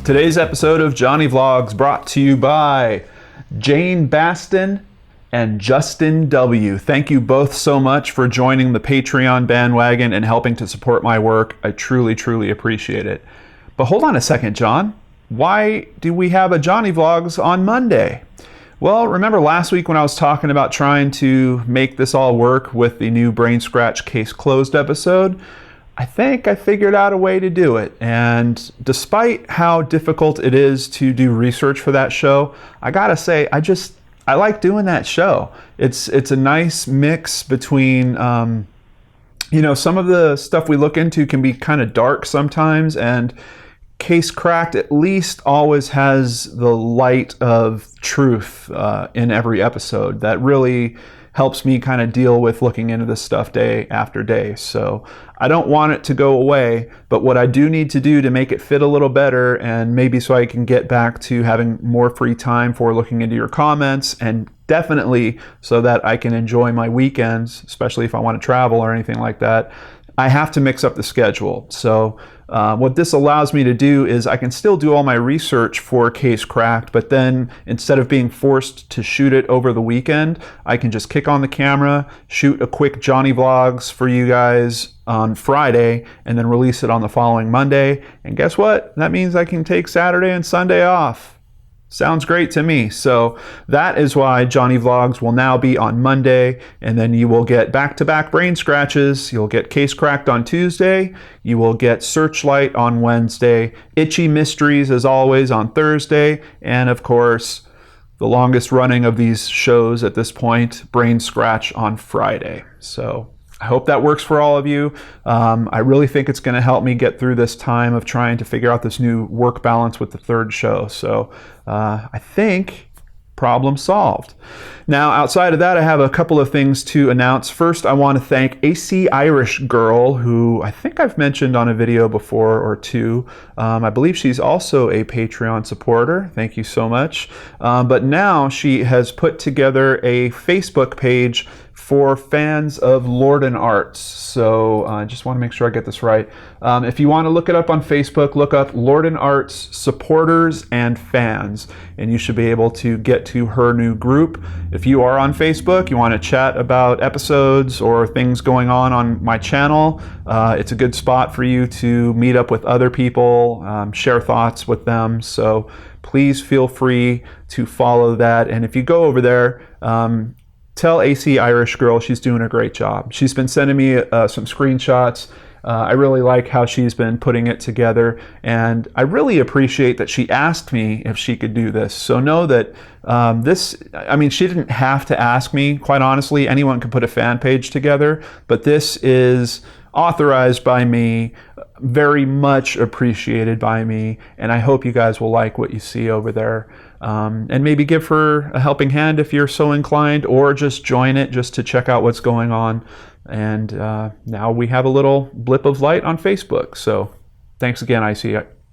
Today's episode of Johnny Vlogs brought to you by Jane Baston and Justin W. Thank you both so much for joining the Patreon bandwagon and helping to support my work. I truly, truly appreciate it. But hold on a second, John. Why do we have a Johnny Vlogs on Monday? Well, remember last week when I was talking about trying to make this all work with the new Brain Scratch Case Closed episode? I think I figured out a way to do it. And despite how difficult it is to do research for that show, I gotta say, I like doing that show. It's a nice mix between, some of the stuff we look into can be kind of dark sometimes, and Case Cracked at least always has the light of truth in every episode that really helps me kind of deal with looking into this stuff day after day. So I don't want it to go away, but what I do need to do to make it fit a little better, and maybe so I can get back to having more free time for looking into your comments, and definitely so that I can enjoy my weekends, especially if I want to travel or anything like that, I have to mix up the schedule. So what this allows me to do is I can still do all my research for Case Cracked, but then instead of being forced to shoot it over the weekend, I can just kick on the camera, shoot a quick Johnny Vlogs for you guys on Friday, and then release it on the following Monday. And guess what? That means I can take Saturday and Sunday off. Sounds great to me. So that is why Johnny Vlogs will now be on Monday, and then you will get back-to-back brain scratches. You'll get Case Cracked on Tuesday. You will get Searchlight on Wednesday. Itchy Mysteries, as always, on Thursday. And, of course, the longest running of these shows at this point, Brain Scratch on Friday. So I hope that works for all of you. I really think it's going to help me get through this time of trying to figure out this new work balance with the third show. So I think problem solved. Now, outside of that, I have a couple of things to announce. First, I want to thank AC Irish Girl, who I think I've mentioned on a video before or two. I believe she's also a Patreon supporter. Thank you so much. But now she has put together a Facebook page for fans of Lord and Arts. So I just want to make sure I get this right. If you want to look it up on Facebook, look up Lord and Arts supporters and fans, and you should be able to get to her new group. If you are on Facebook, you want to chat about episodes or things going on my channel, it's a good spot for you to meet up with other people, share thoughts with them. So please feel free to follow that. And if you go over there, tell AC Irish Girl she's doing a great job. She's been sending me some screenshots. I really like how she's been putting it together, and I really appreciate that she asked me if she could do this. So know that she didn't have to ask me, quite honestly. Anyone can put a fan page together, but this is authorized by me, very much appreciated by me, and I hope you guys will like what you see over there. And maybe give her a helping hand if you're so inclined, or just join it just to check out what's going on. And now we have a little blip of light on Facebook. So thanks again,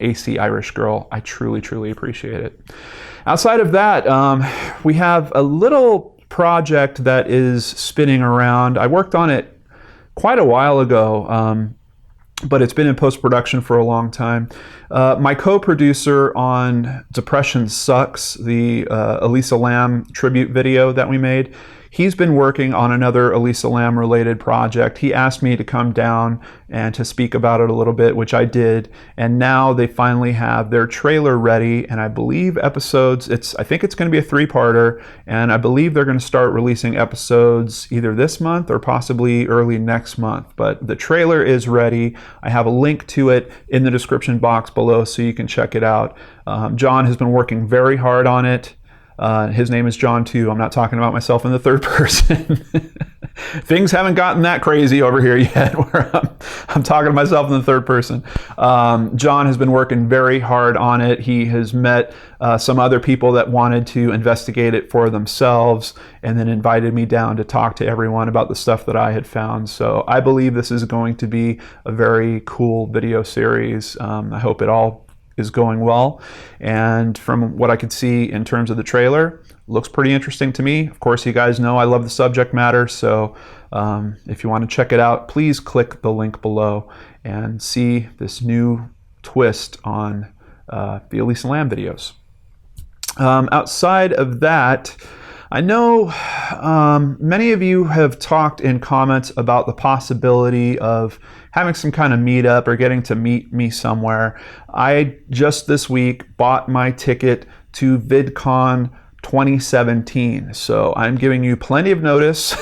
AC Irish Girl. I truly, truly appreciate it. Outside of that, we have a little project that is spinning around. I worked on it quite a while ago, but it's been in post-production for a long time. My co-producer on Depression Sucks, the Elisa Lam tribute video that we made, he's been working on another Elisa Lam related project. He asked me to come down and to speak about it a little bit, which I did. And now they finally have their trailer ready, and I believe I think it's going to be a 3-parter, and I believe they're going to start releasing episodes either this month or possibly early next month. But the trailer is ready. I have a link to it in the description box below so you can check it out. John has been working very hard on it. His name is John too. I'm not talking about myself in the third person. Things haven't gotten that crazy over here yet where I'm talking to myself in the third person. John has been working very hard on it. He has met some other people that wanted to investigate it for themselves, and then invited me down to talk to everyone about the stuff that I had found. So I believe this is going to be a very cool video series. I hope it all is going well, and from what I could see in terms of the trailer, looks pretty interesting to me. Of course, you guys know I love the subject matter, so if you want to check it out, please click the link below and see this new twist on the Elise and Lamb videos. Outside of that, I know many of you have talked in comments about the possibility of having some kind of meetup or getting to meet me somewhere. I just this week bought my ticket to VidCon 2017. So I'm giving you plenty of notice.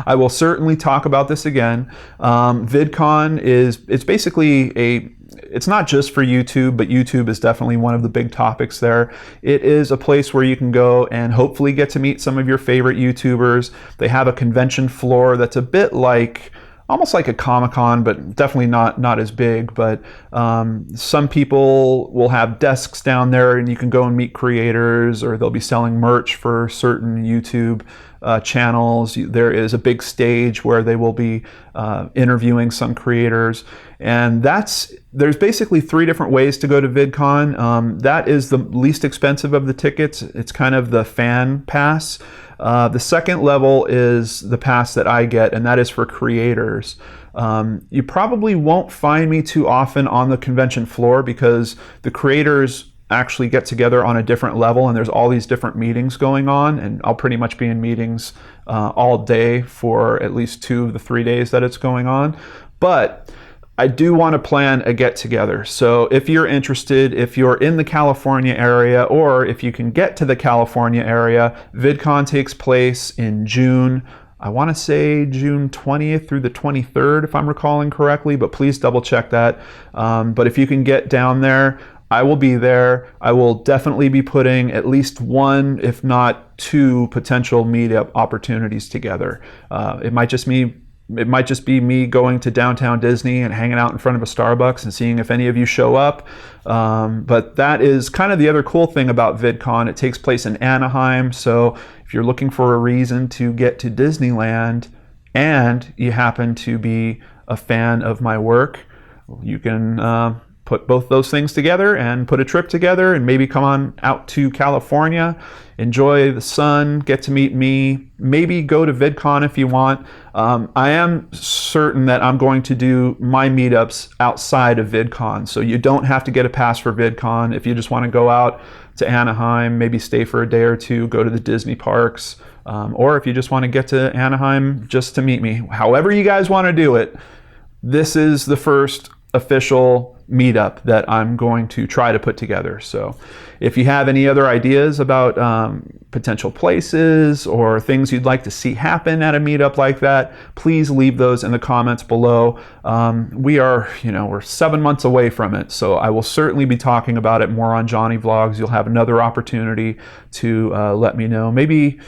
I will certainly talk about this again. VidCon it's basically it's not just for YouTube, but YouTube is definitely one of the big topics there. It is a place where you can go and hopefully get to meet some of your favorite YouTubers. They have a convention floor that's a bit like, almost like a Comic-Con, but definitely not as big. But some people will have desks down there and you can go and meet creators, or they'll be selling merch for certain YouTube channels. There is a big stage where they will be interviewing some creators. And there's basically 3 different ways to go to VidCon. That is the least expensive of the tickets. It's kind of the fan pass. The second level is the pass that I get, and that is for creators. You probably won't find me too often on the convention floor because the creators actually get together on a different level, and there's all these different meetings going on, and I'll pretty much be in meetings all day for at least 2 of the 3 days that it's going on. But I do want to plan a get-together. So if you're interested, if you're in the California area, or if you can get to the California area, VidCon takes place in June. I want to say June 20th through the 23rd, if I'm recalling correctly, but please double check that. But if you can get down there, I will be there. I will definitely be putting at least 1, if not 2, potential meetup opportunities together. It might just be me going to downtown Disney and hanging out in front of a Starbucks and seeing if any of you show up. But that is kind of the other cool thing about VidCon. It takes place in Anaheim. So if you're looking for a reason to get to Disneyland and you happen to be a fan of my work, you can put both those things together and put a trip together and maybe come on out to California, enjoy the sun, get to meet me, maybe go to VidCon if you want. I am certain that I'm going to do my meetups outside of VidCon, so you don't have to get a pass for VidCon. If you just want to go out to Anaheim, maybe stay for a day or 2, go to the Disney parks, or if you just want to get to Anaheim just to meet me. However you guys want to do it, this is the first official meetup that I'm going to try to put together. So if you have any other ideas about potential places or things you'd like to see happen at a meetup like that, please leave those in the comments below. We're 7 months away from it, so I will certainly be talking about it more on Johnny Vlogs. You'll have another opportunity to let me know. Maybe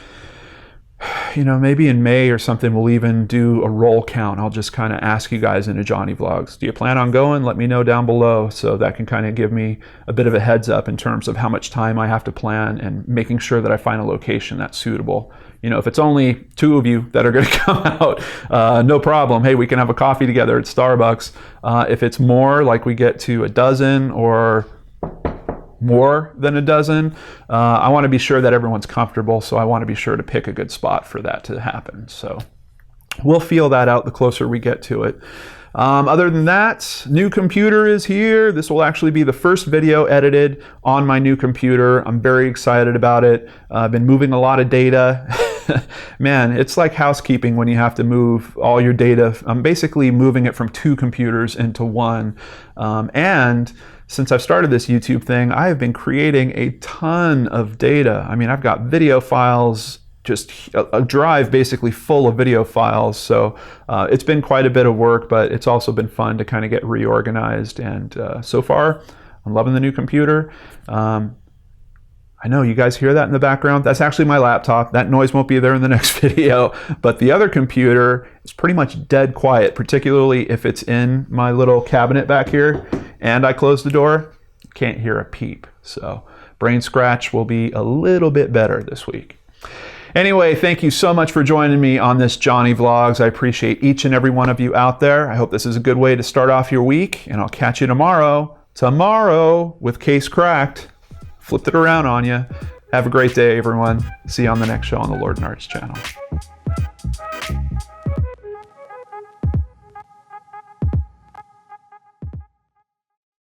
in May or something, we'll even do a roll count. I'll just kind of ask you guys into Johnny Vlogs, do you plan on going? Let me know down below, so that can kind of give me a bit of a heads up in terms of how much time I have to plan and making sure that I find a location that's suitable. If it's only 2 of you that are going to come out, no problem. Hey, we can have a coffee together at Starbucks. If it's more, like we get to a dozen or more than a dozen, I want to be sure that everyone's comfortable, so I want to be sure to pick a good spot for that to happen. So we'll feel that out the closer we get to it. Other than that, new computer is here. This will actually be the first video edited on my new computer. I'm very excited about it. I've been moving a lot of data. Man, it's like housekeeping when you have to move all your data. I'm basically moving it from 2 computers into 1. And since I've started this YouTube thing, I have been creating a ton of data. I mean, I've got video files, just a drive basically full of video files. So it's been quite a bit of work, but it's also been fun to kind of get reorganized. And so far, I'm loving the new computer. I know you guys hear that in the background. That's actually my laptop. That noise won't be there in the next video, but the other computer is pretty much dead quiet, particularly if it's in my little cabinet back here and I close the door, can't hear a peep. So brain scratch will be a little bit better this week. Anyway, thank you so much for joining me on this Johnny Vlogs. I appreciate each and every one of you out there. I hope this is a good way to start off your week, and I'll catch you tomorrow. Tomorrow with Case Cracked. Flipped it around on you. Have a great day, everyone. See you on the next show on the Lord and Arts channel.